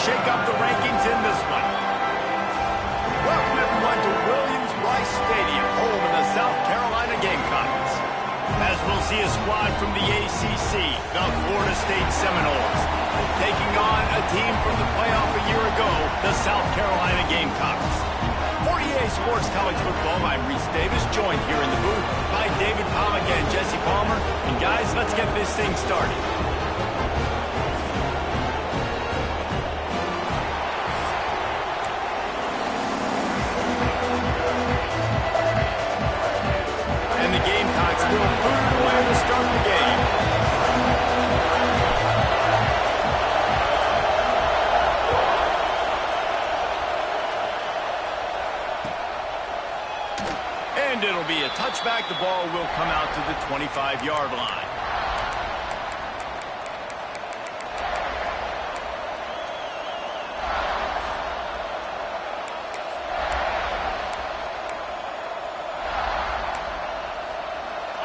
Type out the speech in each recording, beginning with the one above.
shake up the rankings in this one. Welcome, everyone, to Williams-Brice Stadium, home of the South Carolina Gamecocks. As we'll see a squad from the ACC, the Florida State Seminoles, taking on a team from the playoff a year ago, the South Carolina Gamecocks. For EA Sports College Football, I'm Reese Davis, joined here in the booth by David Pollack and Jesse Palmer. And guys, let's get this thing started. And the Gamecocks will boot it away to start the game. And it'll be a touchback. The ball will come out to the 25-yard line.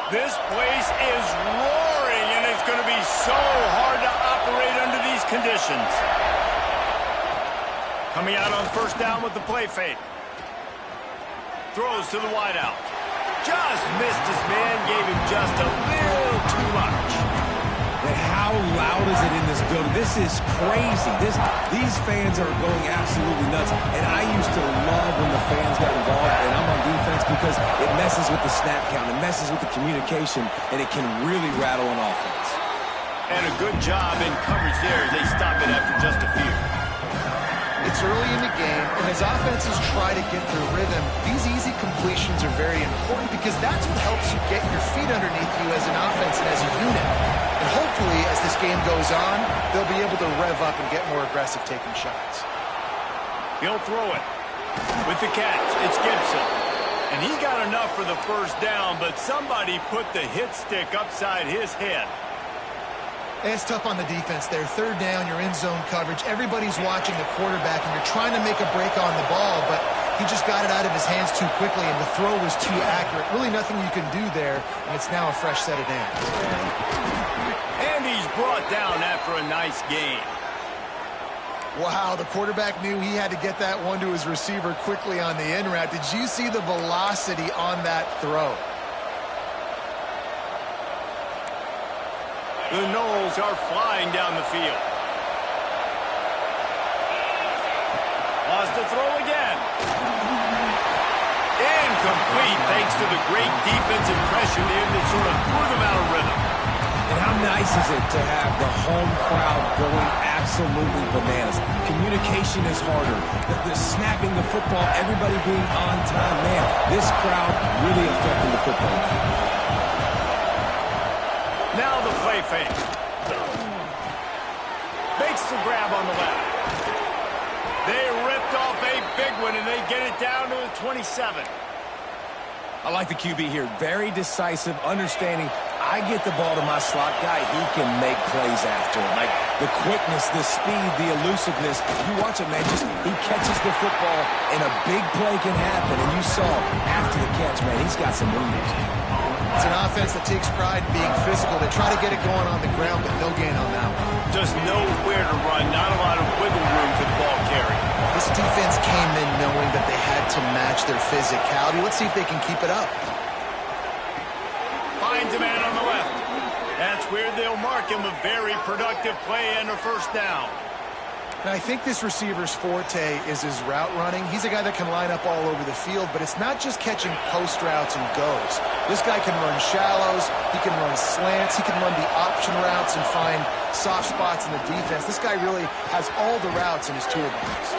This place is roaring, and it's going to be so hard to operate under these conditions. Coming out on first down with the play fake. Throws to the wideout. Just missed his man, gave him just a little too much. And how loud is it in this building? This is crazy. These fans are going absolutely nuts. And I used to love when the fans got involved, and I'm on defense because it messes with the snap count, it messes with the communication, and it can really rattle an offense. And a good job in coverage there as they stop it after just a few. It's early in the game, and as offenses try to get their rhythm, these easy completions are very important because that's what helps you get your feet underneath you as an offense and as a unit. And hopefully, as this game goes on, they'll be able to rev up and get more aggressive taking shots. He'll throw it. With the catch, it's Gibson. And he got enough for the first down, but somebody put the hit stick upside his head. It's tough on the defense there. Third down, you're in zone coverage. Everybody's watching the quarterback, and you're trying to make a break on the ball, but he just got it out of his hands too quickly, and the throw was too accurate. Really nothing you can do there, and it's now a fresh set of downs. And he's brought down after a nice gain. Wow, the quarterback knew he had to get that one to his receiver quickly on the in route. Did you see the velocity on that throw? The Noles are flying down the field. Wants to throw again. Incomplete thanks to the great defensive pressure there that sort of threw them out of rhythm. And how nice is it to have the home crowd going absolutely bananas? Communication is harder. The snapping the football, everybody being on time. Man, this crowd really affecting the football. Now the play fake. Makes the grab on the left. They ripped off a big one, and they get it down to the 27. I like the QB here. Very decisive, understanding. I get the ball to my slot guy. He can make plays after it. Like the quickness, the speed, the elusiveness. You watch it, man. He catches the football, and a big play can happen. And you saw after the catch, man, he's got some wheels. It's an offense that takes pride in being physical. They try to get it going on the ground, but no gain on that one. Just nowhere to run. Not a lot of wiggle room for the ball carry. This defense came in knowing that they had to match their physicality. Let's see if they can keep it up. Finds a man on the left. That's where they'll mark him. A very productive play and a first down. And I think this receiver's forte is his route running. He's a guy that can line up all over the field, but it's not just catching post routes and goes. This guy can run shallows, he can run slants, he can run the option routes and find soft spots in the defense. This guy really has all the routes in his toolbox.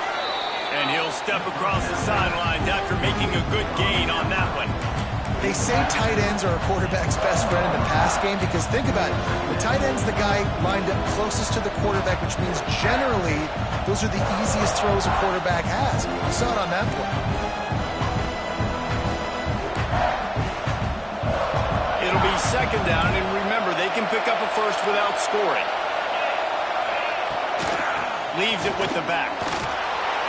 And he'll step across the sidelines after making a good gain on that one. They say tight ends are a quarterback's best friend in the pass game because think about it. The tight end's the guy lined up closest to the quarterback, which means generally those are the easiest throws a quarterback has. You saw it on that play. It'll be second down, and remember, they can pick up a first without scoring. Leaves it with the back.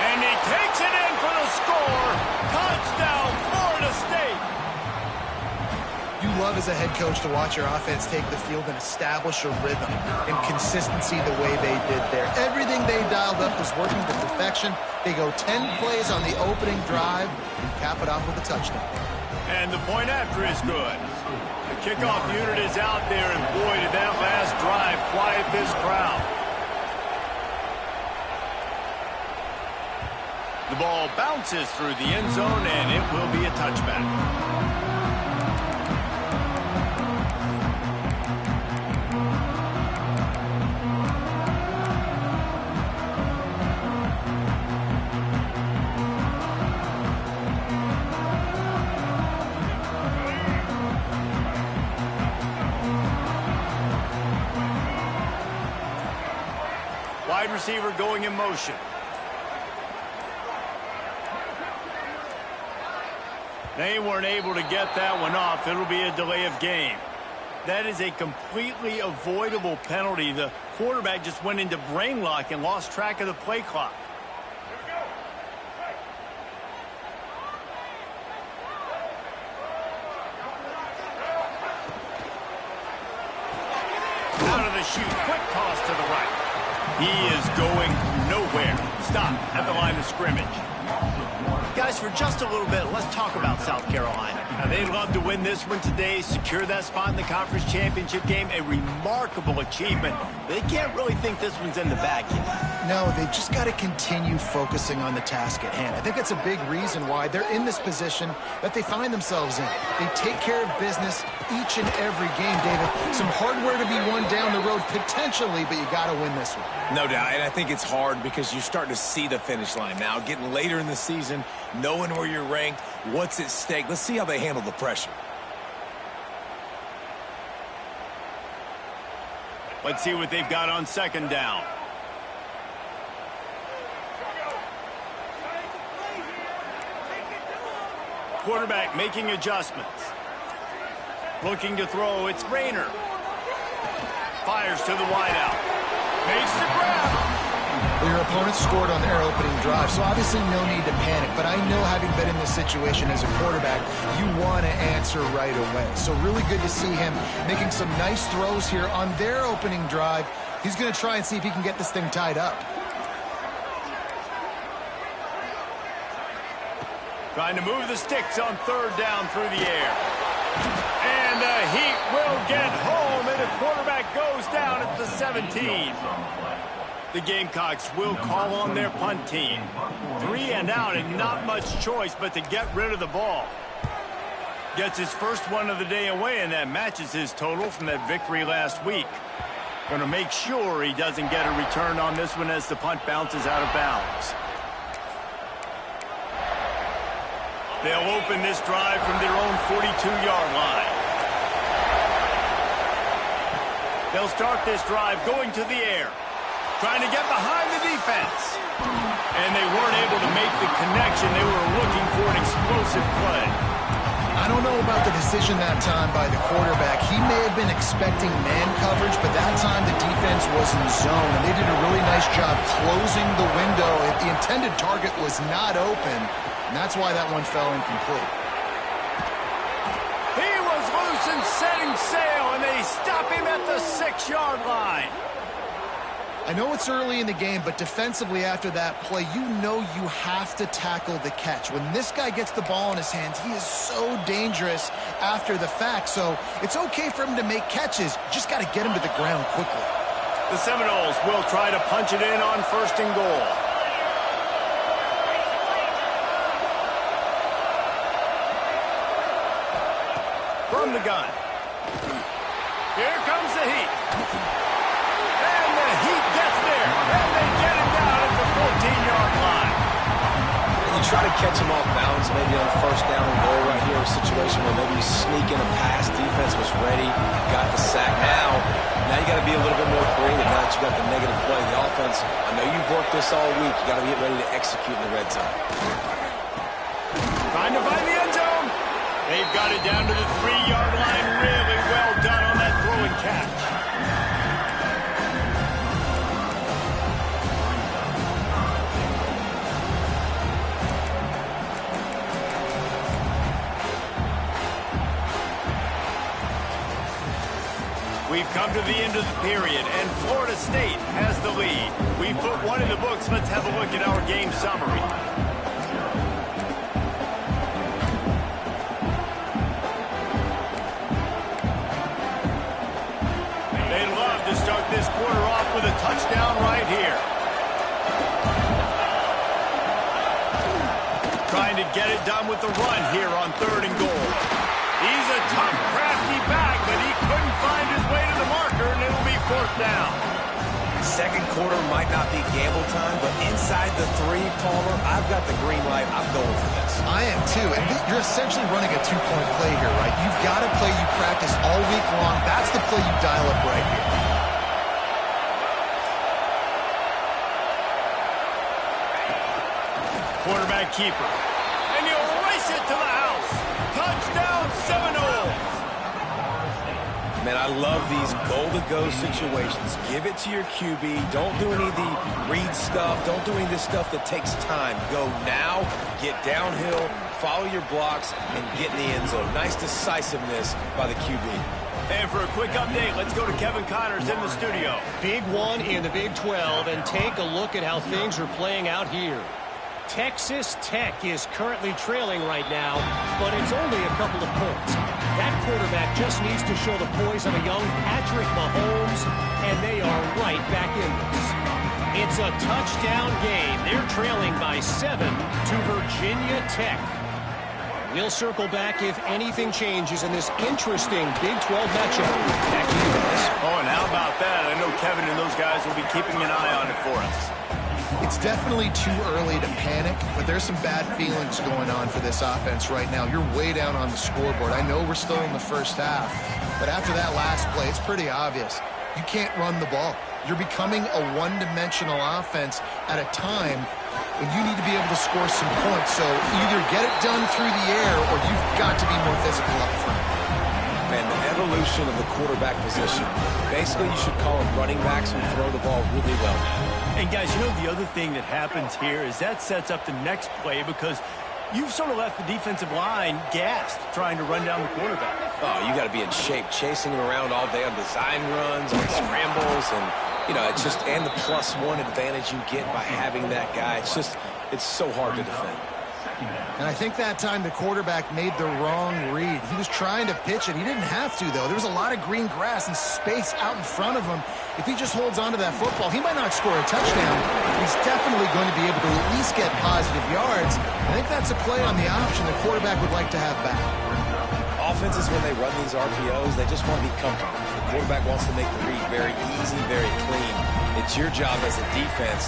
And he takes it in for the score. Touchdown, Florida State. You love as a head coach to watch your offense take the field and establish a rhythm and consistency the way they did there. Everything they dialed up was working to perfection. They go 10 plays on the opening drive and cap it off with a touchdown. And the point after is good. The kickoff unit is out there, and boy, did that last drive quiet this crowd. The ball bounces through the end zone, and it will be a touchback. Wide receiver going in motion. They weren't able to get that one off. It'll be a delay of game. That is a completely avoidable penalty. The quarterback just went into brain lock and lost track of the play clock. Out of the chute. Quick toss to the right. He is going nowhere. Stop at the line of scrimmage. Guys, for just a little bit, let's talk about South Carolina. Now, they'd love to win this one today, secure that spot in the conference championship game. A remarkable achievement. They can't really think this one's in the bag yet. No, they've just got to continue focusing on the task at hand. I think that's a big reason why they're in this position that they find themselves in. They take care of business each and every game, David. Some hardware to be won down the road potentially, but you got to win this one. No doubt, and I think it's hard because you're starting to see the finish line now, getting later in the season, knowing where you're ranked, what's at stake. Let's see how they handle the pressure. Let's see what they've got on second down. Quarterback making adjustments. Looking to throw, it's Rayner. Fires to the wideout. Makes the grab. Well, your opponent scored on their opening drive, so obviously no need to panic. But I know, having been in this situation as a quarterback, you want to answer right away. So really good to see him making some nice throws here on their opening drive. He's going to try and see if he can get this thing tied up. Trying to move the sticks on third down through the air. And the Heat will get home, and the quarterback goes down at the 17. The Gamecocks will call on their punt team. 3 and out, and not much choice but to get rid of the ball. Gets his first one of the day away, and that matches his total from that victory last week. Going to make sure he doesn't get a return on this one as the punt bounces out of bounds. They'll open this drive from their own 42-yard line. They'll start this drive going to the air, trying to get behind the defense. And they weren't able to make the connection. They were looking for an explosive play. I don't know about the decision that time by the quarterback. He may have been expecting man coverage, but that time the defense was in zone, and they did a really nice job closing the window. The intended target was not open, and that's why that one fell incomplete. He was loose and setting sail, and they stop him at the 6-yard line. I know it's early in the game, but defensively after that play, you know you have to tackle the catch. When this guy gets the ball in his hands, he is so dangerous after the fact. So it's okay for him to make catches. You just got to get him to the ground quickly. The Seminoles will try to punch it in on 1st and goal. From the gun. Here comes the Heat. And the Heat gets there. And they get him down at the 14-yard line. And you try to catch him off balance, maybe on 1st down and goal right here, a situation where maybe you sneak in a pass, defense was ready, got the sack. Now you got to be a little bit more creative now that you got the negative play. The offense, I know you've worked this all week. You got to get ready to execute in the red zone. Trying to find the end zone. They've got it down to the 3-yard line. Really well done on that throw and catch. We've come to the end of the period, and Florida State has the lead. We've put one in the books. Let's have a look at our game summary. They'd love to start this quarter off with a touchdown right here. Trying to get it done with the run here on 3rd and goal. He's a tough, crafty back, but he couldn't find his way to the marker, and it'll be 4th down. Second quarter might not be gamble time, but inside the 3, Palmer, I've got the green light. I'm going for this. I am too, and you're essentially running a 2-point play here, right? You've got a play you practice all week long. That's the play you dial up right here. Quarterback keeper. And he'll race it to the house. Touchdown, Seminoles. Man, I love these goal-to-go situations. Give it to your QB. Don't do any of the read stuff. Don't do any of this stuff that takes time. Go now, get downhill, follow your blocks, and get in the end zone. Nice decisiveness by the QB. And for a quick update, let's go to Kevin Connors in the studio. Big one in the Big 12, and take a look at how things are playing out here. Texas Tech is currently trailing right now, but it's only a couple of points. That quarterback just needs to show the poise of a young Patrick Mahomes, and they are right back in this. It's a touchdown game. They're trailing by 7 to Virginia Tech. We'll circle back if anything changes in this interesting Big 12 matchup. Back to you guys. Oh, and how about that? I know Kevin and those guys will be keeping an eye on it for us. It's definitely too early to panic, but there's some bad feelings going on for this offense right now. You're way down on the scoreboard. I know we're still in the first half, but after that last play, it's pretty obvious. You can't run the ball. You're becoming a one-dimensional offense at a time when you need to be able to score some points. So either get it done through the air or you've got to be more physical up front. Man, the evolution of the quarterback position. Basically, you should call them running backs who throw the ball really well. And guys, you know the other thing that happens here is that sets up the next play because you've sort of left the defensive line gassed trying to run down the quarterback. Oh, you got to be in shape, chasing him around all day on design runs, on scrambles, and, you know, it's just, and the +1 advantage you get by having that guy. It's just, it's so hard to defend. And I think that time the quarterback made the wrong read. He was trying to pitch it. He didn't have to, though. There was a lot of green grass and space out in front of him. If he just holds on to that football, he might not score a touchdown. He's definitely going to be able to at least get positive yards. I think that's a play on the option the quarterback would like to have back. Offenses, when they run these RPOs, they just want to be comfortable. The quarterback wants to make the read very easy, very clean. It's your job as a defense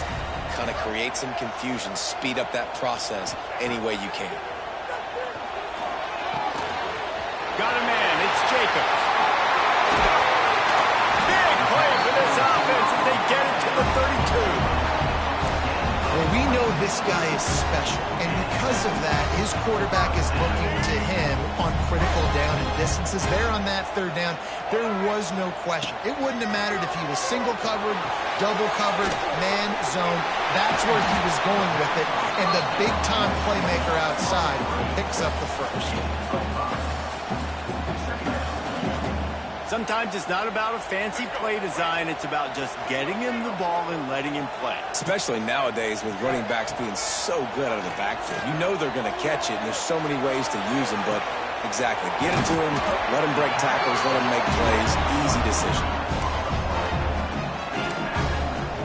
kind of create some confusion, speed up that process any way you can. Got a man, it's Jacobs. Big play for this offense as they get it to the 32. Well, we know this guy is special, and because of that, his quarterback is looking to him on critical down and distances. There on that 3rd down, there was no question. It wouldn't have mattered if he was single covered, double covered, man zone. That's where he was going with it, and the big-time playmaker outside picks up the first. Sometimes it's not about a fancy play design. It's about just getting him the ball and letting him play. Especially nowadays with running backs being so good out of the backfield. You know they're going to catch it, and there's so many ways to use them, but exactly. Get it to him, let him break tackles, let him make plays. Easy decision.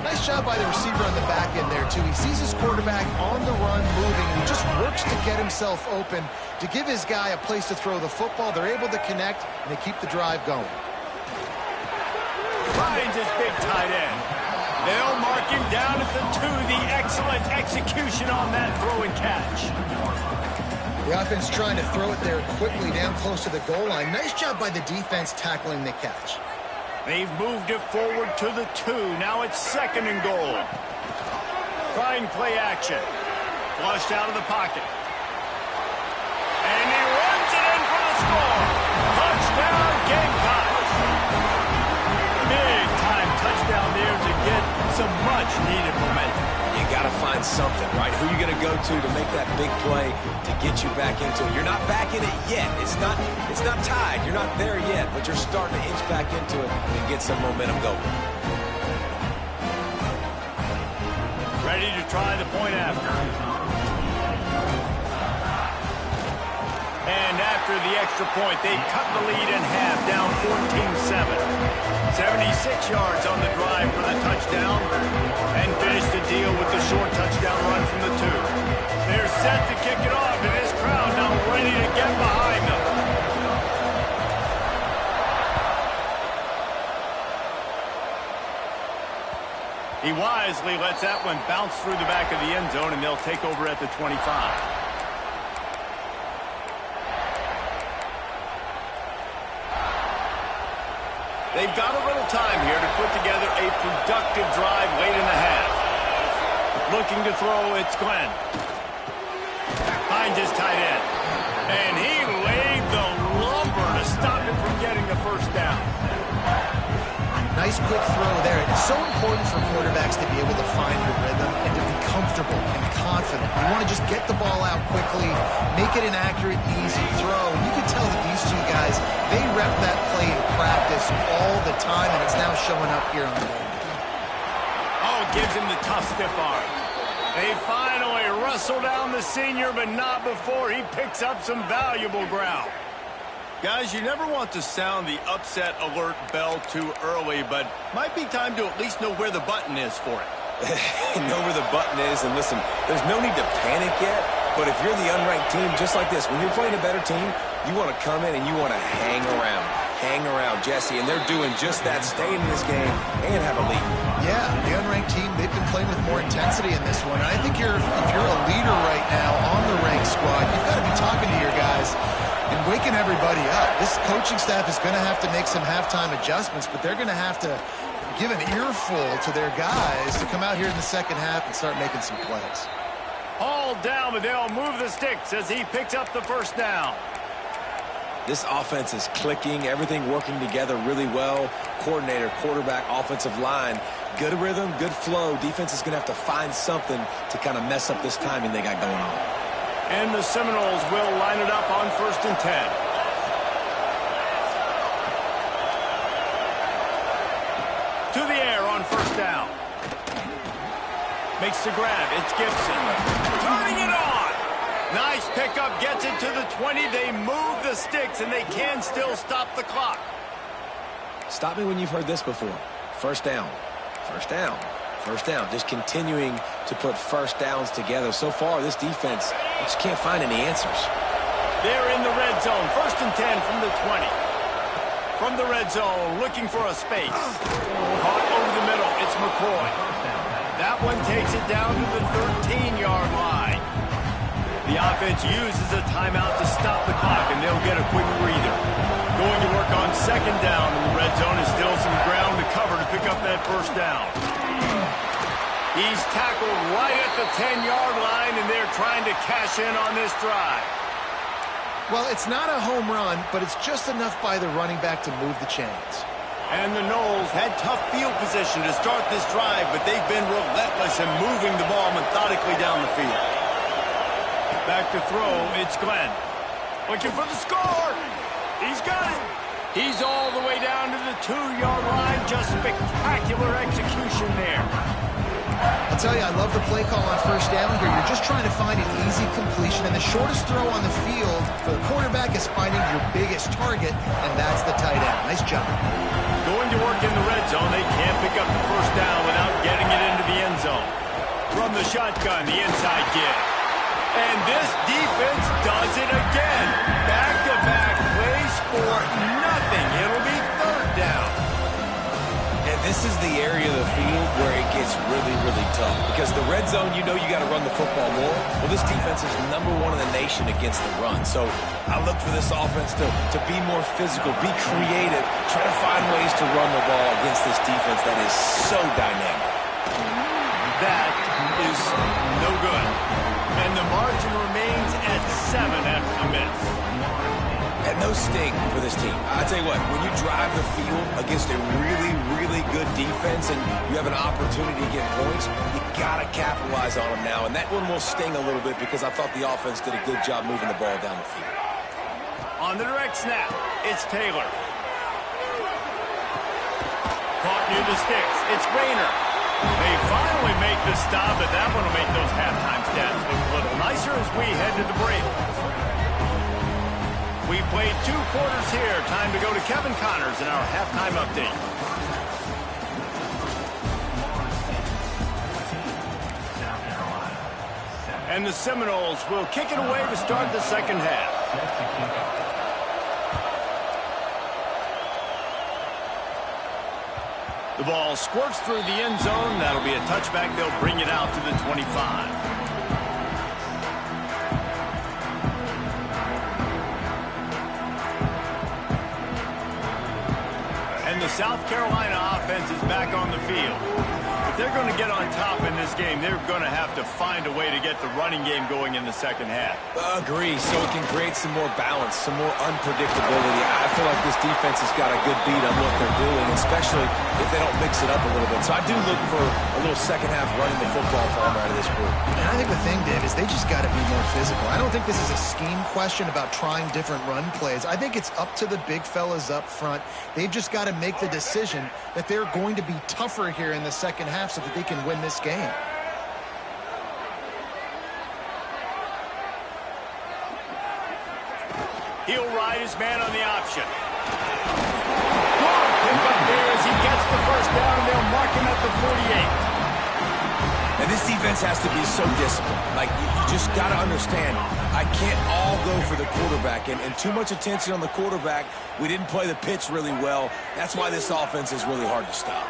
Nice job by the receiver on the back end there, too. He sees his quarterback on the run moving, and he just works to get himself open to give his guy a place to throw the football. They're able to connect, and they keep the drive going. Finds his big tight end. They'll mark him down at the 2. The excellent execution on that throw and catch. The offense trying to throw it there quickly down close to the goal line. Nice job by the defense tackling the catch. They've moved it forward to the 2. Now it's 2nd and goal. Trying play action. Flushed out of the pocket. And he runs it in for the score. Touchdown, Gamecocks. Big time touchdown there to get some much needed momentum. You got to find something, right? Who are you going to go to make that big play to get you back into it? You're not back in it yet. It's not tied. You're not there yet, but you're starting to inch back into it and get some momentum going. Ready to try the point after. And after the extra point, they cut the lead in half, down 14-7. 76 yards on the drive for the touchdown, and finish the deal with the short touchdown run from the 2. They're set to kick it off, and this crowd now ready to get behind them. He wisely lets that one bounce through the back of the end zone, and they'll take over at the 25. They've got a little time here to put together a productive drive late in the half. Looking to throw, it's Glenn. Finds his tight end. And he laid the lumber to stop him from getting the first down. Nice quick throw there. It's so important for quarterbacks to be able to find your rhythm and to be comfortable and confident. You want to just get the ball out quickly, make it an accurate, easy throw. And you can tell that these two guys, they rep that play in practice all the time, and it's now showing up here on the game. Oh, gives him the tough stiff arm. They finally wrestle down the senior, but not before he picks up some valuable ground. Guys, you never want to sound the upset alert bell too early, but might be time to at least know where the button is for it. Know where the button is, and listen, there's no need to panic yet, but if you're the unranked team, just like this, when you're playing a better team, you want to come in and you want to hang around, Jesse, and they're doing just that, staying in this game and have a lead. Yeah, the unranked team, they've been playing with more intensity in this one, and I think if you're a leader right now on the ranked squad, you've got to be talking to your guys and waking everybody up. This coaching staff is going to have to make some halftime adjustments, but they're going to have to give an earful to their guys to come out here in the second half and start making some plays. All down, but they'll move the sticks as he picks up the first down. This offense is clicking, everything working together really well. Coordinator, quarterback, offensive line, good rhythm, good flow. Defense is going to have to find something to kind of mess up this timing they got going on. And the Seminoles will line it up on 1st and 10. To the air on 1st down. Makes the grab. It's Gibson. Turning it on. Nice pickup. Gets it to the 20. They move the sticks, and they can still stop the clock. Stop me when you've heard this before. First down. First down. First down. Just continuing to put first downs together. So far, this defense just can't find any answers. They're in the red zone. 1st and 10 from the 20. From the red zone, looking for a space. Caught over the middle. It's McCoy. That one takes it down to the 13-yard line. The offense uses a timeout to stop the clock, and they'll get a quick breather. Going to work on 2nd down in the red zone is still some ground to cover to pick up that first down. He's tackled right at the 10-yard line, and they're trying to cash in on this drive. Well, it's not a home run, but it's just enough by the running back to move the chains. And the Noles had tough field position to start this drive, but they've been relentless in moving the ball methodically down the field. Back to throw, it's Glenn. Looking for the score. He's got it. He's all the way down to the 2-yard line. Just spectacular execution there. I'll tell you, I love the play call on 1st down here. You're just trying to find an easy completion, and the shortest throw on the field for the quarterback is finding your biggest target, and that's the tight end. Nice job. Going to work in the red zone. They can't pick up the first down without getting it into the end zone. From the shotgun, the inside give. And this defense does it again. Back-to-back plays for nothing. It'll be 3rd down. And this is the area of the field where it gets really, really tough. Because the red zone, you know you got to run the football more. Well, this defense is #1 in the nation against the run. So I look for this offense to be more physical, be creative, try to find ways to run the ball against this defense that is so dynamic. That is no good. And the margin remains at 7 after the miss. And no sting for this team. I tell you what, when you drive the field against a really, really good defense and you have an opportunity to get points, you got to capitalize on them now. And that one will sting a little bit because I thought the offense did a good job moving the ball down the field. On the direct snap, it's Taylor. Caught near the sticks. It's Rayner. They finally make the stop, but that one will make those halftime stats look a little nicer as we head to the break. We've played 2 quarters here. Time to go to Kevin Connors in our halftime update. And the Seminoles will kick it away to start the second half. The ball squirts through the end zone. That'll be a touchback. They'll bring it out to the 25. And the South Carolina offense is back on the field. If they're going to get on top in this game, they're going to have to find a way to get the running game going in the second half. Agree, so it can create some more balance, some more unpredictability. I feel like this defense has got a good beat on what they're doing, especially if they don't mix it up a little bit. So I do look for a little second half running the football farm out of this group. And I think the thing, Dave, is they just got to be more physical. I don't think this is a scheme question about trying different run plays. I think it's up to the big fellas up front. They've just got to make the decision that they're going to be tougher here in the second half so that they can win this game. He'll ride his man on the option. Long pickup there as he gets the first down, and they'll mark him at the 48. And this defense has to be so disciplined. Like, you just got to understand, I can't all go for the quarterback. And too much attention on the quarterback. We didn't play the pitch really well. That's why this offense is really hard to stop.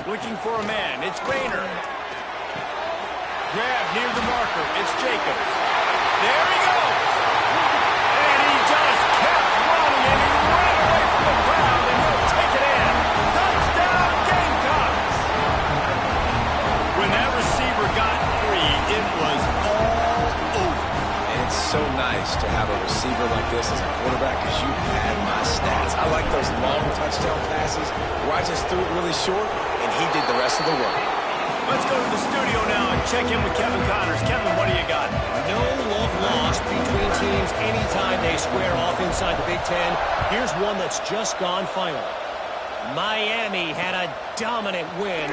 Looking for a man. It's Rayner. Grab near the marker. It's Jacobs. There he goes. And he just kept running, and he ran away from the crowd, and he'll take it in. Touchdown, Gamecocks. When that receiver got free, it was all over. And it's so nice to have a receiver like this as a quarterback because you had my stats. I like those long touchdown passes where I just threw it really short, and he did the rest of the work. Let's go to the studio now and check in with Kevin Connors. Kevin, what do you got? No love lost between teams anytime they square off inside the Big Ten. Here's one that's just gone final. Miami had a dominant win,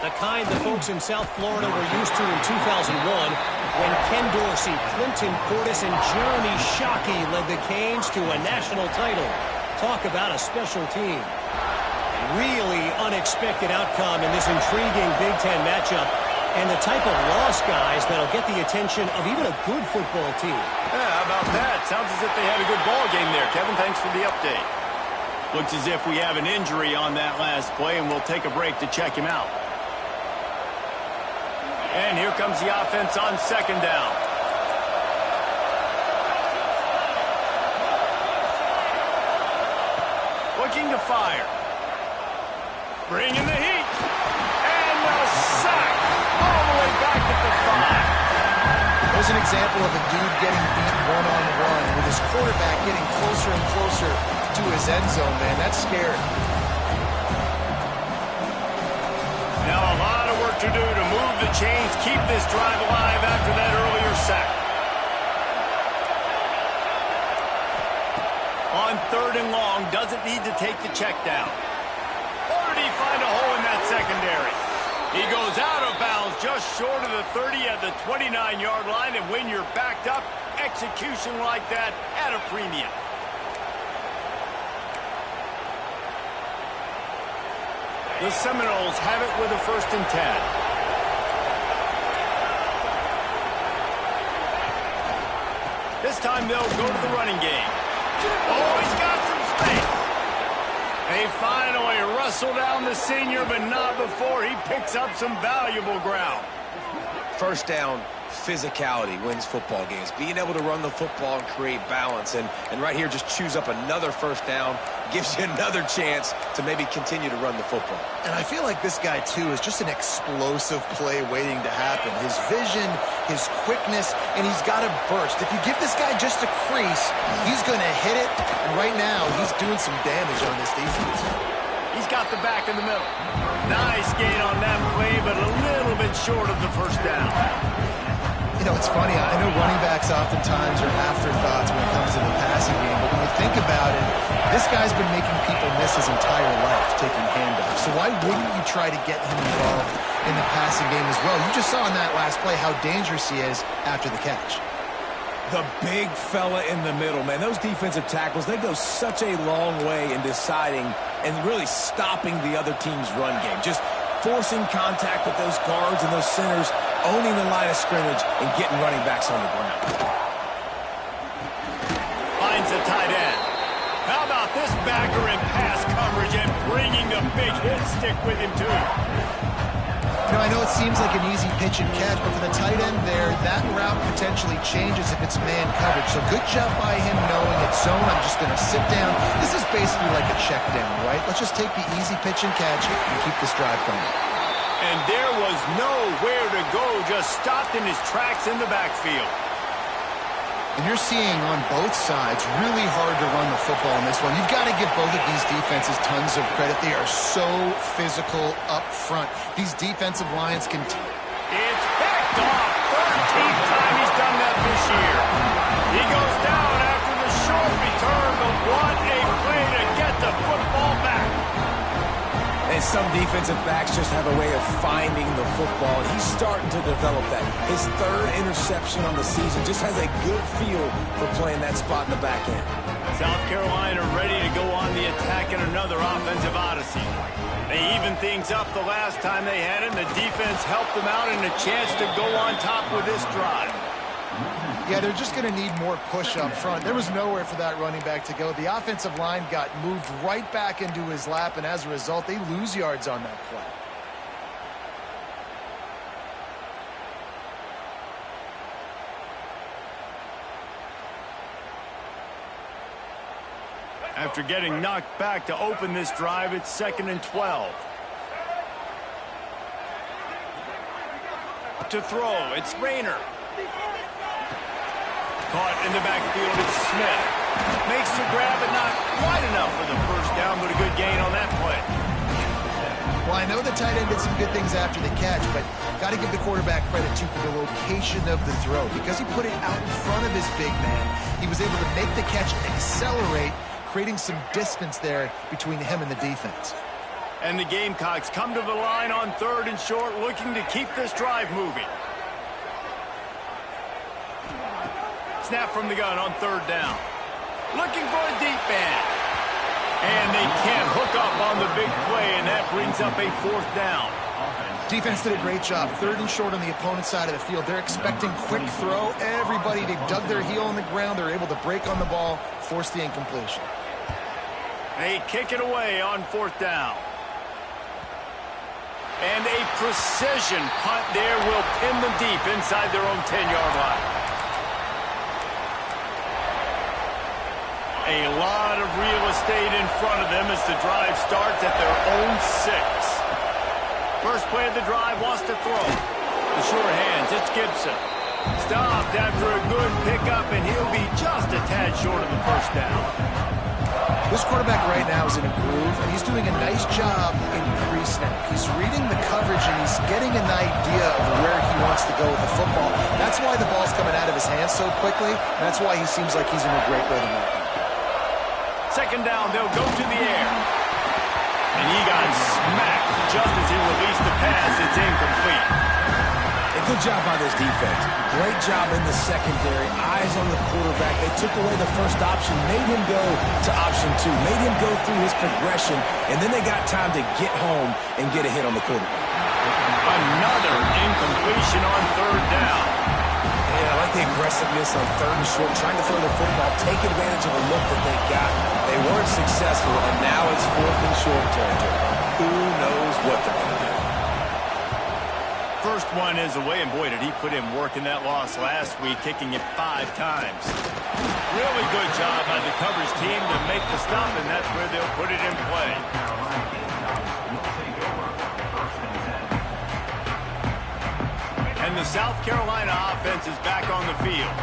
the kind the folks in South Florida were used to in 2001 when Ken Dorsey, Clinton Portis, and Jeremy Shockey led the Canes to a national title. Talk about a special team. Really unexpected outcome in this intriguing Big Ten matchup, and the type of loss, guys, that'll get the attention of even a good football team. Yeah, how about that? Sounds as if they had a good ball game there. Kevin, thanks for the update. Looks as if we have an injury on that last play, and we'll take a break to check him out. And here comes the offense on second down. Looking to fire. Bringing the heat. And the sack. All the way back at the 5. There's an example of a dude getting beat one-on-one with his quarterback getting closer and closer to his end zone, man. That's scary. Now a lot of work to do to move the chains, keep this drive alive after that earlier sack. On 3rd and long, doesn't need to take the check down. Or did he find a hole in that secondary? He goes out of bounds just short of the 30 at the 29-yard line, and when you're backed up, execution like that at a premium. The Seminoles have it with a 1st and 10. This time they'll go to the running game. Oh, he's got some space. They finally wrestle down the senior, but not before he picks up some valuable ground. First down, physicality wins football games. Being able to run the football and create balance. And right here, just choose up another first down. Gives you another chance to maybe continue to run the football. And I feel like this guy, too, is just an explosive play waiting to happen. His vision, his quickness, and he's got a burst. If you give this guy just a crease, he's going to hit it. And right now, he's doing some damage on this defense. He's got the back in the middle. Nice gain on that play, but a little bit short of the first down. You know, it's funny. I know running backs oftentimes are afterthoughts when it comes to the passing game, but when you think about it, this guy's been making people miss his entire life taking handoffs. So why wouldn't you try to get him involved in the passing game as well? You just saw in that last play how dangerous he is after the catch. The big fella in the middle, man. Those defensive tackles, they go such a long way in deciding and really stopping the other team's run game. Just forcing contact with those guards and those centers, owning the line of scrimmage, and getting running backs on the ground. Finds the tight end. How about this backer in pass coverage and bringing the big hit stick with him, too? You know, I know it seems like an easy pitch and catch, but for the tight end there, that route potentially changes if it's man coverage. So good job by him knowing it's zone. I'm just going to sit down. This is basically like a check down, right? Let's just take the easy pitch and catch and keep this drive going. And there was nowhere to go, just stopped in his tracks in the backfield. And you're seeing on both sides really hard to run the football in this one. You've got to give both of these defenses tons of credit. They are so physical up front. These defensive lines can... It's picked off. 13th time he's done that this year. He goes down after the short return, but what a play to get the football back. And some defensive backs just have a way of finding the football. He's starting to develop that. His third interception on the season just has a good feel for playing that spot in the back end. South Carolina ready to go on the attack in another offensive odyssey. They evened things up the last time they had it, and the defense helped them out and a chance to go on top with this drive. Yeah, they're just going to need more push up front. There was nowhere for that running back to go. The offensive line got moved right back into his lap, and as a result, they lose yards on that play. After getting knocked back to open this drive, it's 2nd and 12. To throw, it's Rayner. Caught in the backfield, it's Smith. Makes the grab, but not quite enough for the first down, but a good gain on that play. Well, I know the tight end did some good things after the catch, but got to give the quarterback credit, too, for the location of the throw. Because he put it out in front of his big man, he was able to make the catch accelerate, creating some distance there between him and the defense. And the Gamecocks come to the line on 3rd and short, looking to keep this drive moving. Snap from the gun on 3rd down. Looking for a deep man. And they can't hook up on the big play, and that brings up a 4th down. Defense did a great job. 3rd and short on the opponent's side of the field. They're expecting quick throw. Everybody, they dug their heel on the ground. They're able to break on the ball, force the incompletion. They kick it away on 4th down. And a precision punt there will pin them deep inside their own 10-yard line. A lot of real estate in front of them as the drive starts at their own 6. First play of the drive wants to throw. The sure hands, it's Gibson. Stopped after a good pickup, and he'll be just a tad short of the first down. This quarterback right now is in a groove, and he's doing a nice job in pre-snap. He's reading the coverage, and he's getting an idea of where he wants to go with the football. That's why the ball's coming out of his hands so quickly, and that's why he seems like he's in a great rhythm right now. 2nd down, they'll go to the air. And he got smacked just as he released the pass. It's incomplete. A good job by this defense. Great job in the secondary. Eyes on the quarterback. They took away the first option, made him go to option 2, made him go through his progression, and then they got time to get home and get a hit on the quarterback. Another incompletion on 3rd down. Yeah, I like the aggressiveness on 3rd and short, trying to throw the football, take advantage of a look that they got. They weren't successful, and now it's 4th and short territory. Who knows what they're going to do? First one is away, and boy, did he put in work in that loss last week, kicking it 5 times. Really good job by the coverage team to make the stop, and that's where they'll put it in play. And the South Carolina offense is back on the field.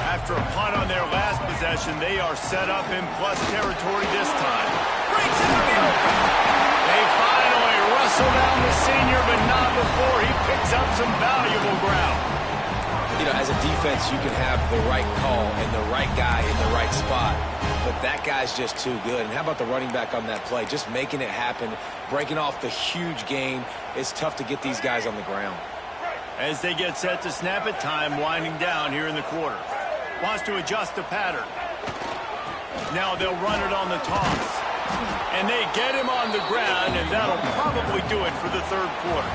After a punt on their last possession, they are set up in plus territory this time. Breaks it up. They finally wrestle down the senior, but not before he picks up some valuable ground. You know, as a defense, you can have the right call and the right guy in the right spot, but that guy's just too good. And how about the running back on that play? Just making it happen, breaking off the huge gain. It's tough to get these guys on the ground. As they get set to snap it, time winding down here in the quarter. Wants to adjust the pattern. Now they'll run it on the toss. And they get him on the ground, and that'll probably do it for the third quarter.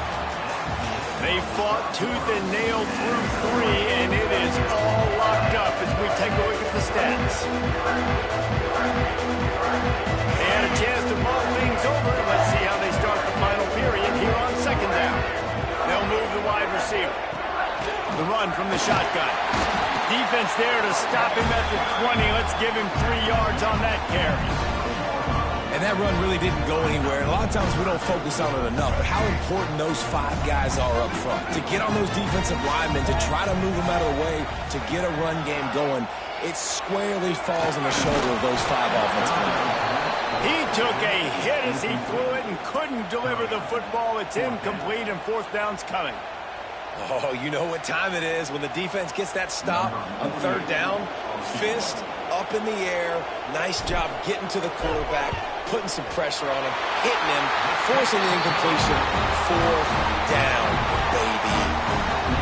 They fought tooth and nail through 3, and it is all locked up as we take a look at the stats. They had a chance to mull things over. Let's see how they start the final period here on second down. They'll move the wide receiver. The run from the shotgun. Defense there to stop him at the 20. Let's give him 3 yards on that carry. And that run really didn't go anywhere. And a lot of times we don't focus on it enough, but how important those 5 guys are up front. To get on those defensive linemen, to try to move them out of the way, to get a run game going, it squarely falls on the shoulder of those 5 offensive linemen. He took a hit as he threw it and couldn't deliver the football. It's incomplete and fourth down's coming. Oh, you know what time it is when the defense gets that stop on third down. Fist up in the air. Nice job getting to the quarterback, putting some pressure on him, hitting him, forcing the incompletion. Fourth down, baby.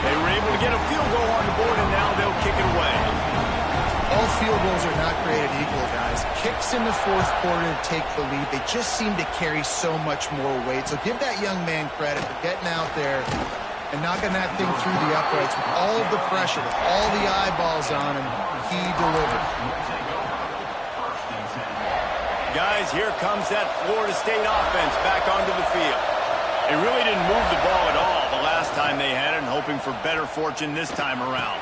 They were able to get a field goal on the board, and now they'll kick it away. All field goals are not created equal, guys. Kicks in the fourth quarter to take the lead. They just seem to carry so much more weight. So give that young man credit for getting out there and knocking that thing through the uprights with all of the pressure, with all the eyeballs on him. He delivered. Guys, here comes that Florida State offense back onto the field. They really didn't move the ball at all the last time they had it, and hoping for better fortune this time around.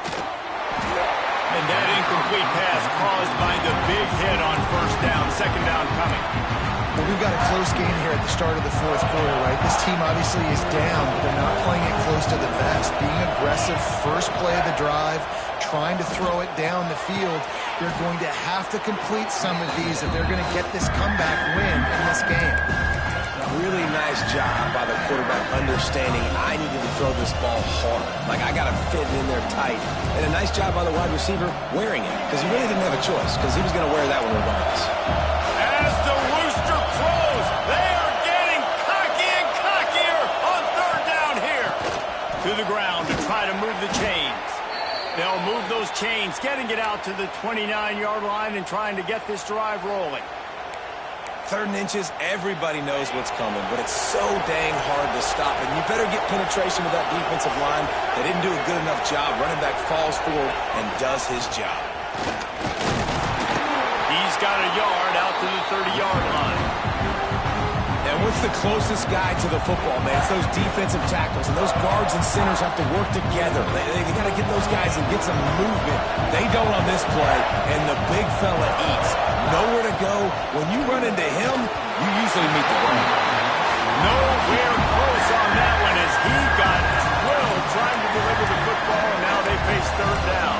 And that incomplete pass caused by the big hit on first down. Second down coming. Well, we've got a close game here at the start of the fourth quarter, right? This team obviously is down, but they're not playing it close to the vest. Being aggressive, first play of the drive, trying to throw it down the field. They're going to have to complete some of these if they're going to get this comeback win in this game. Really nice job by the quarterback understanding I needed to throw this ball hard. Like, I got to fit it in there tight. And a nice job by the wide receiver wearing it, because he really didn't have a choice, because he was going to wear that one regardless. As the rooster crows, they are getting cocky and cockier on third down here. To the ground to try to move the chains. They'll move those chains, getting it out to the 29-yard line and trying to get this drive rolling. Third and inches, everybody knows what's coming, but it's so dang hard to stop. And you better get penetration with that defensive line. They didn't do a good enough job. Running back falls forward and does his job. He's got a yard out to the 30-yard line. And what's the closest guy to the football, man? It's those defensive tackles, and those guards and centers have to work together. They got to get those guys and get some movement. They don't on this play, and the big fella eats. Nowhere to go. When you run into him, you usually meet the ground. Nowhere close on that one as he got drilled trying to deliver the football, and now they face third down.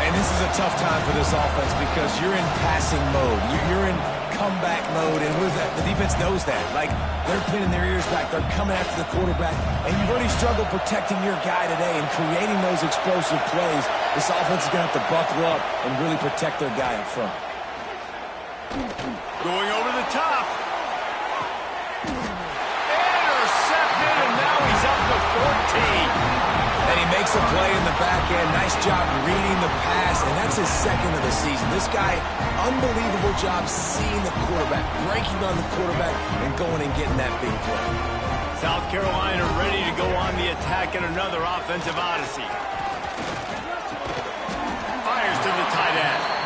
And this is a tough time for this offense because you're in passing mode. You're in comeback mode, and the defense knows that. Like, they're pinning their ears back. They're coming after the quarterback, and you've already struggled protecting your guy today and creating those explosive plays. This offense is going to have to buckle up and really protect their guy up front. Going over the top. Intercepted, and now he's up to 14. And he makes a play in the back end. Nice job reading the pass, and that's his second of the season. This guy, unbelievable job seeing the quarterback, breaking on the quarterback, and going and getting that big play. South Carolina ready to go on the attack in another offensive odyssey. Fires to the tight end.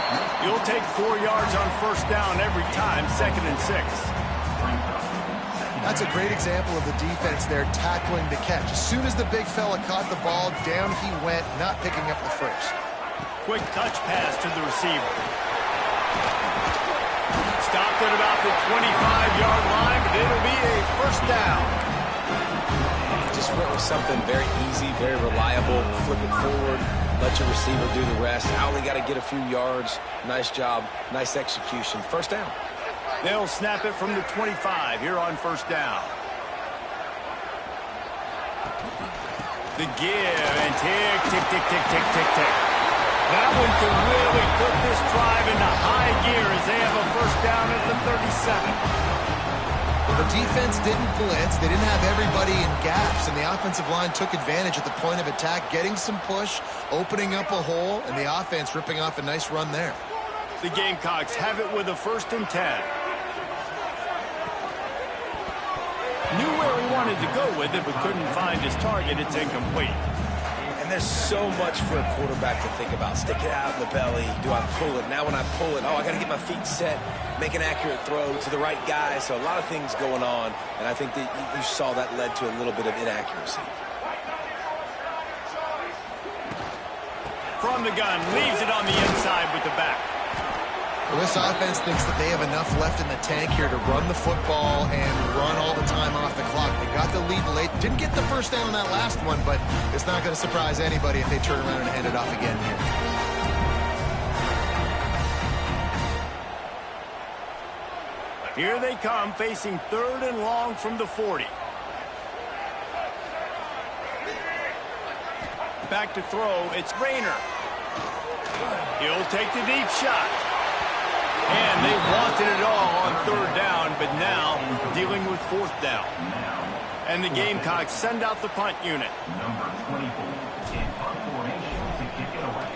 You'll take 4 yards on first down every time, 2nd and 6. That's a great example of the defense there tackling the catch. As soon as the big fella caught the ball, down he went, not picking up the first. Quick touch pass to the receiver. Stopped at about the 25-yard line, but it'll be a first down. just went with something very easy, very reliable. Flip it forward, let your receiver do the rest. I only got to get a few yards. Nice job, nice execution. First down. They'll snap it from the 25 here on first down. The give, and tick, tick, tick, tick, tick, tick, tick. That one could really put this drive into high gear as they have a first down at the 37. The defense didn't blitz. They didn't have everybody in gaps, and the offensive line took advantage at the point of attack, getting some push, opening up a hole, and the offense ripping off a nice run there. The Gamecocks have it with a 1st and 10. Knew where he wanted to go with it, but couldn't find his target. It's incomplete. And there's so much for a quarterback to think about. Stick it out in the belly. Do I pull it? Now when I pull it, I got to get my feet set, make an accurate throw to the right guy. So a lot of things going on, and I think that you saw that led to a little bit of inaccuracy. From the gun, leaves it on the inside with the back. Well, this offense thinks that they have enough left in the tank here to run the football and run all the time off the clock. They got the lead late. Didn't get the first down on that last one, but it's not going to surprise anybody if they turn around and hand it off again here. Here they come, facing 3rd and long from the 40. Back to throw, it's Rayner. He'll take the deep shot. And they wanted it all on 3rd down, but now dealing with 4th down. And the Gamecocks send out the punt unit. Number 24 in punt formation to kick it away.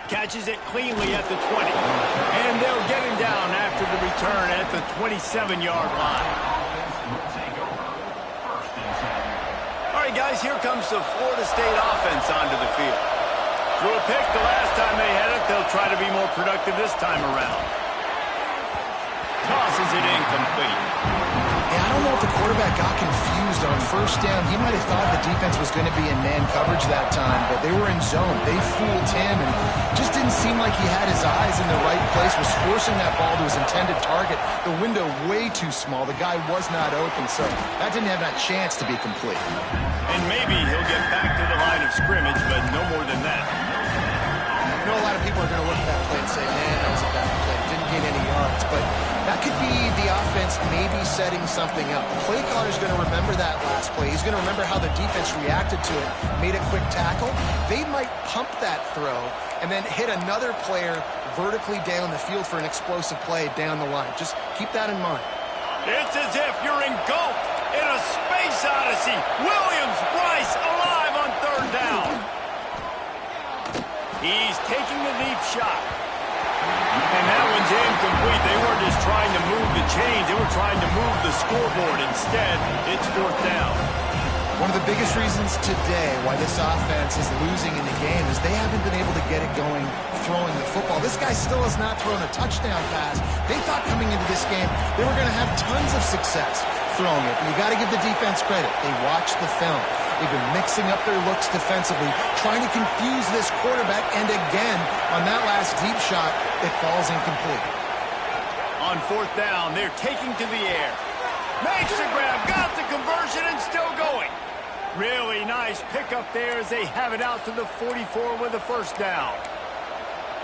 Catches it cleanly at the 20. And they'll get him down after the return at the 27-yard line. All right, guys, here comes the Florida State offense onto the field. Threw a pick the last time they had it. They'll try to be more productive this time around. Tosses it incomplete. Yeah, I don't know if the quarterback got confused on 1st down. He might have thought the defense was going to be in man coverage that time, but they were in zone. They fooled him and just didn't seem like he had his eyes in the right place, was forcing that ball to his intended target. The window way too small. The guy was not open, so that didn't have that chance to be complete. And maybe he'll get back to the line of scrimmage, but no more than that. I know a lot of people are going to look at that play and say, man, that was a bad play. Didn't gain any yards, but that could be the offense maybe setting something up. The play caller's going to remember that last play. He's going to remember how the defense reacted to it, made a quick tackle. They might pump that throw and then hit another player vertically down the field for an explosive play down the line. Just keep that in mind. It's as if you're engulfed in a space odyssey. Williams-Brice alive on 3rd down. He's taking the deep shot. And that one's incomplete. They weren't just trying to move the chains. They were trying to move the scoreboard. Instead, it's 4th down. One of the biggest reasons today why this offense is losing in the game is they haven't been able to get it going throwing the football. This guy still has not thrown a touchdown pass. They thought coming into this game they were going to have tons of success throwing it. But you got to give the defense credit. They watched the film. They've been mixing up their looks defensively, trying to confuse this quarterback. And again, on that last deep shot, it falls incomplete. On 4th down, they're taking to the air. Makes the grab, got the conversion, and still going. Really nice pickup there as they have it out to the 44 with a 1st down.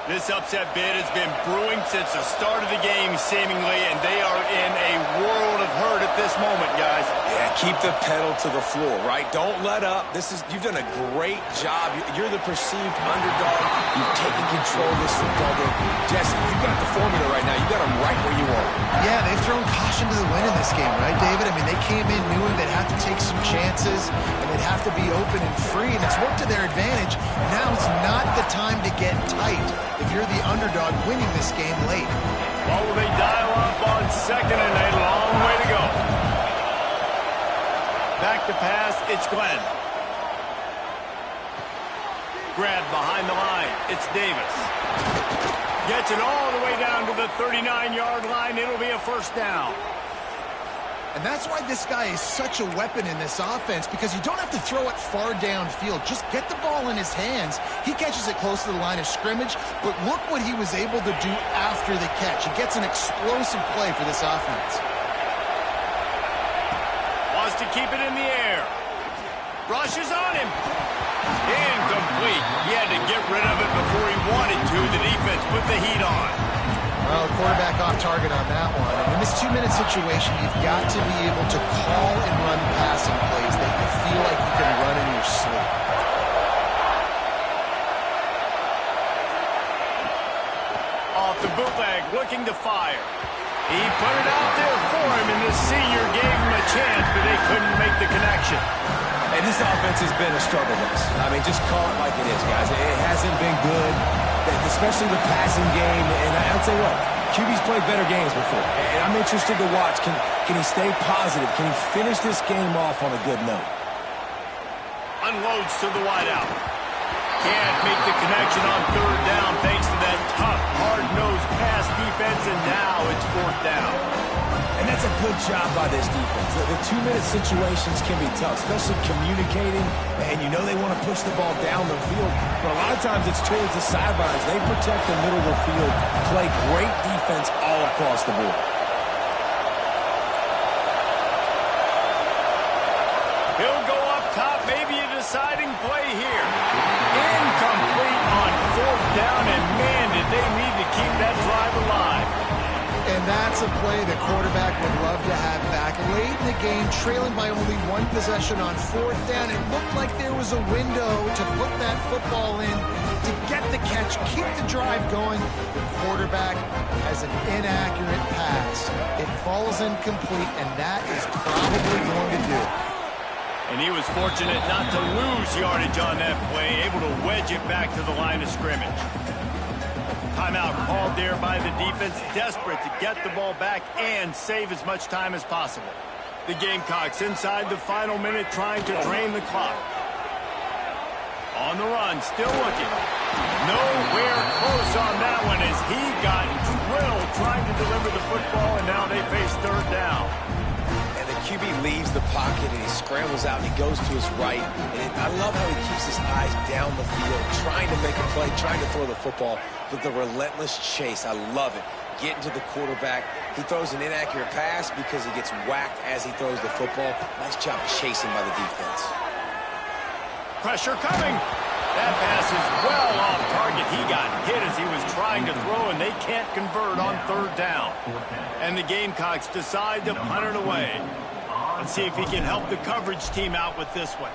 This upset bid has been brewing since the start of the game, seemingly, and they are in a world of hurt at this moment, guys. Yeah, keep the pedal to the floor, right? Don't let up. You've done a great job. You're the perceived underdog. You've taken control of this football game. Jesse, you've got the formula right now. You got them right where you want. Yeah, they've thrown caution to the wind in this game, right, David? I mean, they came in knowing they'd have to take some chances, and they'd have to be open and free, and it's worked to their advantage. Now it's not the time to get tight if you're the underdog winning this game late. Well, will they dial up on 2nd and a long way to go? Back to pass, it's Glenn. Grab behind the line, it's Davis. Gets it all the way down to the 39-yard line. It'll be a 1st down. And that's why this guy is such a weapon in this offense, because you don't have to throw it far downfield. Just get the ball in his hands. He catches it close to the line of scrimmage, but look what he was able to do after the catch. He gets an explosive play for this offense. Wants to keep it in the air. Rushes on him. Incomplete. He had to get rid of it before he wanted to. The defense put the heat on. Well, quarterback off target on that one. And in this 2-minute situation, you've got to be able to call and run passing plays that you feel like you can run in your sleep. Off the bootleg, looking to fire. He put it out there for him, and the senior gave him a chance, but they couldn't make the connection. And this offense has been a struggle bus. I mean, just call it like it is, guys. It hasn't been good, especially the passing game. And I'll tell you what, QB's played better games before. And I'm interested to watch. Can he stay positive? Can he finish this game off on a good note? Unloads to the wideout. Can't make the connection on third down thanks to that tough, hard-nosed pass defense, and now it's fourth down. And that's a good job by this defense. The 2-minute situations can be tough, especially communicating, and you know they want to push the ball down the field, but a lot of times it's towards the sidelines. They protect the middle of the field, play great defense all across the board. He'll go up top, maybe a deciding play here. Incomplete on fourth down, and man, did they need to keep that drive alive. And that's a play the quarterback would love to have back. Late in the game, trailing by only one possession on fourth down, it looked like there was a window to put that football in, to get the catch, keep the drive going. The quarterback has an inaccurate pass. It falls incomplete, and that is probably going to do it. And he was fortunate not to lose yardage on that play, able to wedge it back to the line of scrimmage. Timeout called there by the defense, desperate to get the ball back and save as much time as possible. The Gamecocks inside the final minute trying to drain the clock. On the run, still looking. Nowhere close on that one as he got drilled trying to deliver the football, and now they face third down. And the QB leaves the pocket and he scrambles out and he goes to his right. And I love how he keeps his eyes down the field, trying to make a play, trying to throw the football, but the relentless chase, I love it. Getting to the quarterback. He throws an inaccurate pass because he gets whacked as he throws the football. Nice job chasing by the defense. Pressure coming. That pass is well off target. He got hit as he was trying to throw, and they can't convert on third down. And the Gamecocks decide to punt it away. Let's see if he can help the coverage team out with this one.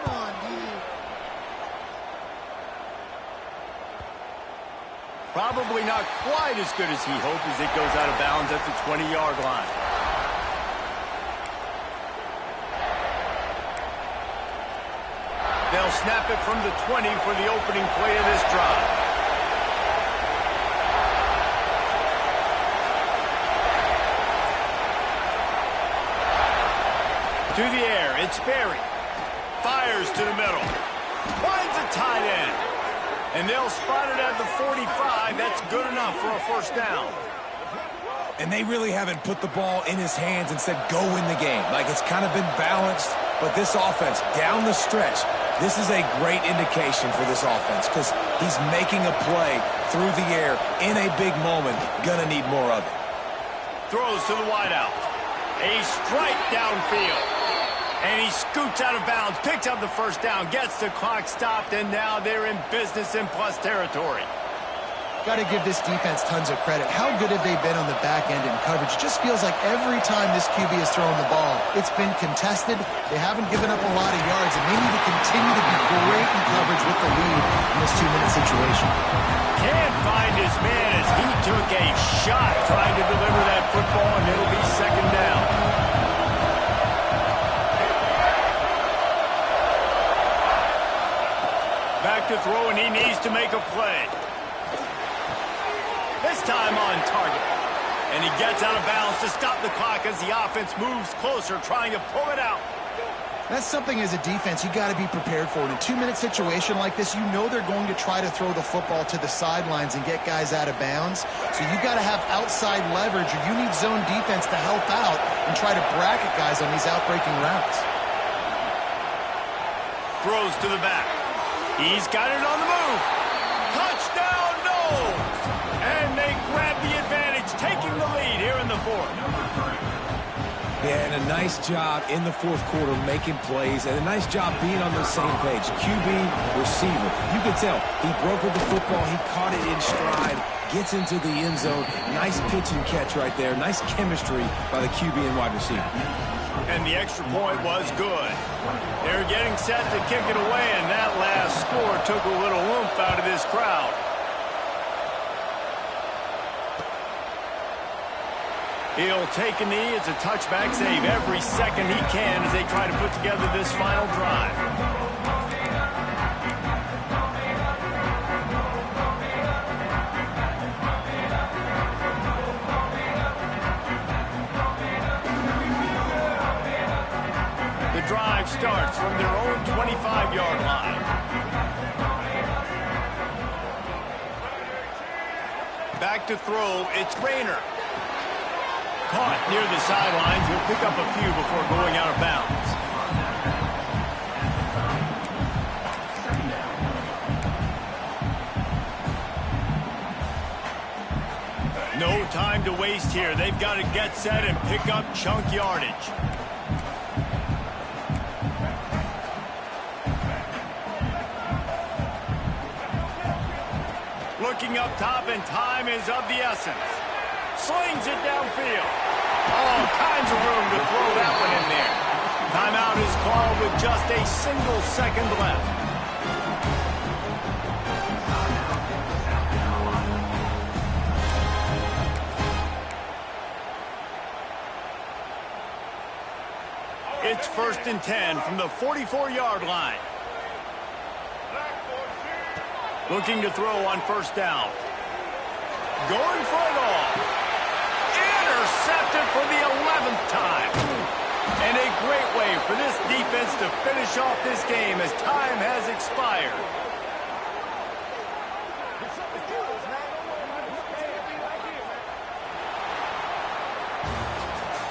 Come on, dude. Probably not quite as good as he hoped as it goes out of bounds at the 20-yard line. They'll snap it from the 20 for the opening play of this drive. To the air, it's Berry. Fires to the middle. Finds a tight end. And they'll spot it at the 45. That's good enough for a first down. And they really haven't put the ball in his hands and said, go win the game. Like, it's kind of been balanced. But this offense, down the stretch, this is a great indication for this offense because he's making a play through the air in a big moment. Gonna need more of it. Throws to the wideout. A strike downfield. And he scoots out of bounds, picks up the first down, gets the clock stopped, and now they're in business in plus territory. Got to give this defense tons of credit. How good have they been on the back end in coverage? Just feels like every time this QB is throwing the ball, it's been contested. They haven't given up a lot of yards, and they need to continue to be great in coverage with the lead in this 2-minute situation. Can't find his man as he took a shot trying to deliver that football, and it'll be second down. Back to throw, and he needs to make a play. This time on target. And he gets out of bounds to stop the clock as the offense moves closer, trying to pull it out. That's something as a defense you got to be prepared for. In a 2-minute situation like this, you know they're going to try to throw the football to the sidelines and get guys out of bounds. So you got to have outside leverage, or you need zone defense to help out and try to bracket guys on these outbreaking routes. Throws to the back. He's got it on the move. Touchdown, no! And they grab the advantage, taking the lead here in the fourth. Yeah, and a nice job in the fourth quarter making plays, and a nice job being on the same page. QB, receiver. You can tell he brokered the football. He caught it in stride, gets into the end zone. Nice pitch and catch right there. Nice chemistry by the QB and wide receiver. And the extra point was good. They're getting set to kick it away, and that last score took a little oomph out of this crowd. He'll take a knee. It's a touchback save every second he can as they try to put together this final drive. The drive starts from their own 25-yard line. Back to throw, it's Rayner. Caught near the sidelines. He'll pick up a few before going out of bounds. No time to waste here. They've got to get set and pick up chunk yardage. Looking up top, and time is of the essence. Slings it downfield. All kinds of room to throw that one in there. Timeout is called with just a single second left. It's 1st and 10 from the 44-yard line. Looking to throw on 1st down. Going for it all. Intercepted for the 11th time. And a great way for this defense to finish off this game as time has expired.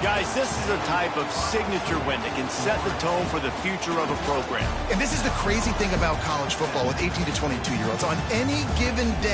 Guys, this is a type of signature win that can set the tone for the future of a program. And this is the crazy thing about college football with 18 to 22-year-olds. On any given day,